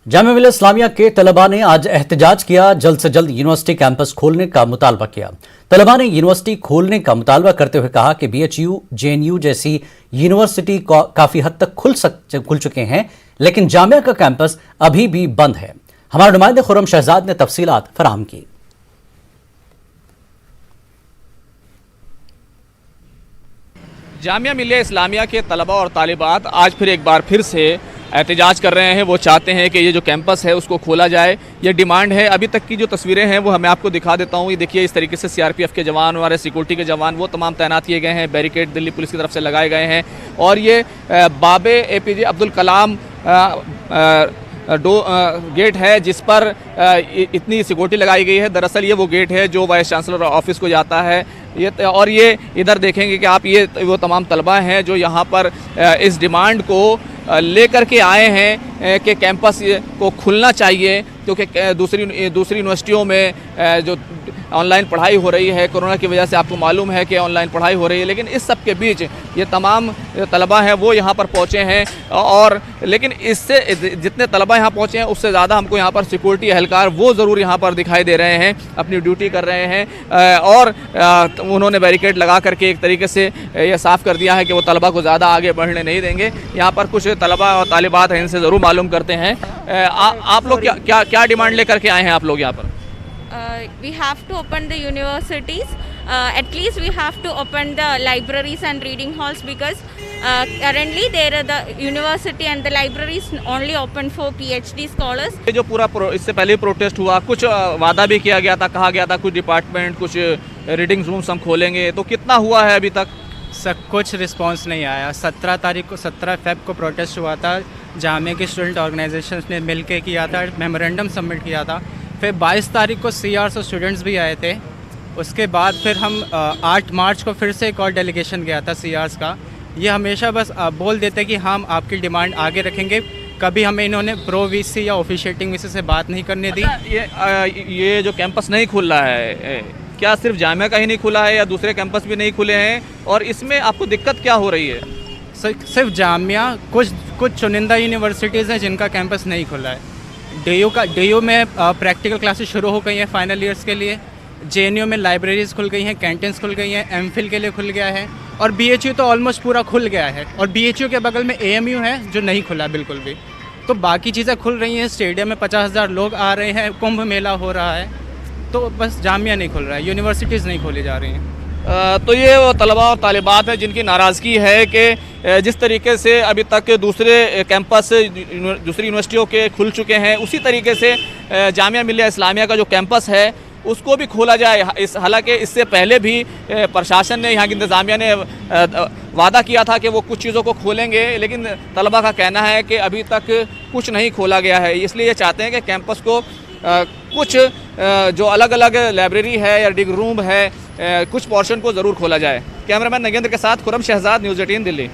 जामिया मिल्लिया इस्लामिया के तलबा ने आज एहतजाज किया। जल्द से जल्द यूनिवर्सिटी कैंपस खोलने का मुतालबा किया। तलबा ने यूनिवर्सिटी खोलने का मुतालबा करते हुए कहा कि BHU, JNU जैसी यूनिवर्सिटी काफी हद तक खुल चुके हैं, लेकिन जामिया का कैंपस अभी भी बंद है। हमारे नुमाइंदे खुर्रम शहजाद ने तफसीलात फराहम की। जामिया मिल्लिया इस्लामिया के तलबा और तालिबात आज एक बार फिर से एहतजाज कर रहे हैं। वो चाहते हैं कि ये जो कैंपस है उसको खोला जाए, ये डिमांड है। अभी तक की जो तस्वीरें हैं वो मैं आपको दिखा देता हूँ। ये देखिए, इस तरीके से CRPF के जवान, हमारे सिक्योरिटी के जवान वो तमाम तैनात किए गए हैं। बैरिकेड दिल्ली पुलिस की तरफ से लगाए गए हैं और ये बाबे APJ अब्दुल कलाम गेट है जिस पर इतनी सिक्योरिटी लगाई गई है। दरअसल ये वो गेट है जो वाइस चांसलर ऑफिस को जाता है। ये इधर देखेंगे कि आप, ये वो तमाम तलबा हैं जो यहाँ पर इस डिमांड को लेकर के आए हैं कि कैंपस को खुलना चाहिए, क्योंकि दूसरी यूनिवर्सिटियों में जो ऑनलाइन पढ़ाई हो रही है कोरोना की वजह से, आपको मालूम है कि ऑनलाइन पढ़ाई हो रही है। लेकिन इस सब के बीच ये तमाम तलबा हैं वो यहाँ पर पहुँचे हैं और लेकिन इससे जितने तलबा यहाँ पहुँचे हैं उससे ज़्यादा हमको यहाँ पर सिक्योरिटी एहलकार वो ज़रूर यहाँ पर दिखाई दे रहे हैं, अपनी ड्यूटी कर रहे हैं। और उन्होंने बैरिकेड लगा करके एक तरीके से ये साफ़ कर दिया है कि वो तलबा को ज़्यादा आगे बढ़ने नहीं देंगे। यहाँ पर कुछ तलबा और तालिबात हैं, इनसे ज़रूर मालूम करते हैं। आप लोग क्या डिमांड लेकर के आए हैं आप लोग यहाँ पर? We have to open the universities. At least we have to open the libraries and reading halls, because currently there are the university and the libraries only open for PhD scholars. ये जो पूरा इससे पहले protest हुआ, कुछ वादा भी किया गया था, कहा गया था कुछ डिपार्टमेंट, कुछ रीडिंग रूम्स हम खोलेंगे, तो कितना हुआ है अभी तक? सर कुछ रिस्पांस नहीं आया। 17 फेब को प्रोटेस्ट हुआ था, जामिया के स्टूडेंट ऑर्गेनाइजेशन ने मिल के किया था, मेमोरेंडम सबमिट किया था। फिर 22 तारीख को CR स्टूडेंट्स भी आए थे। उसके बाद फिर हम 8 मार्च को फिर से एक और डेलीगेशन गया था CRs का। ये हमेशा बस बोल देते कि हम आपकी डिमांड आगे रखेंगे, कभी हमें इन्होंने प्रो VC या ऑफिशिएटिंग VC से बात नहीं करने दी। ये जो कैंपस नहीं खुल रहा है, क्या सिर्फ जामिया का ही नहीं खुला है या दूसरे कैंपस भी नहीं खुले हैं, और इसमें आपको दिक्कत क्या हो रही है? सिर्फ जामिया, कुछ चुनिंदा यूनिवर्सिटीज़ हैं जिनका कैंपस नहीं खुला है। DU में प्रैक्टिकल क्लासेस शुरू हो गई हैं फाइनल ईयर्स के लिए। JNU में लाइब्रेरीज़ खुल गई हैं, कैंटीन्स खुल गई हैं, MPhil के लिए खुल गया है, और BHU तो ऑलमोस्ट पूरा खुल गया है। और BHU के बगल में AMU है जो नहीं खुला बिल्कुल भी। तो बाकी चीज़ें खुल रही हैं, स्टेडियम में 50,000 लोग आ रहे हैं, कुंभ मेला हो रहा है, तो बस जामिया नहीं खुल रहा है, यूनिवर्सिटीज़ नहीं खोली जा रही हैं। तो ये वो तलबा और तालिबात है जिनकी नाराज़गी है कि जिस तरीके से अभी तक दूसरे कैंपस दूसरी यूनिवर्सिटियों के खुल चुके हैं, उसी तरीके से जामिया मिल्लिया इस्लामिया का जो कैंपस है उसको भी खोला जाए। हालांकि इससे पहले भी प्रशासन ने, यहाँ की इंतज़ामिया ने वादा किया था कि वो कुछ चीज़ों को खोलेंगे, लेकिन तलबा का कहना है कि अभी तक कुछ नहीं खोला गया है। इसलिए ये चाहते हैं कि कैंपस को कुछ जो अलग अलग लाइब्रेरी है या रीडिंग रूम है, कुछ पोर्शन को ज़रूर खोला जाए। कैमरामैन नगेंद्र के साथ खुर्रम शहजाद, न्यूज़ 18 दिल्ली।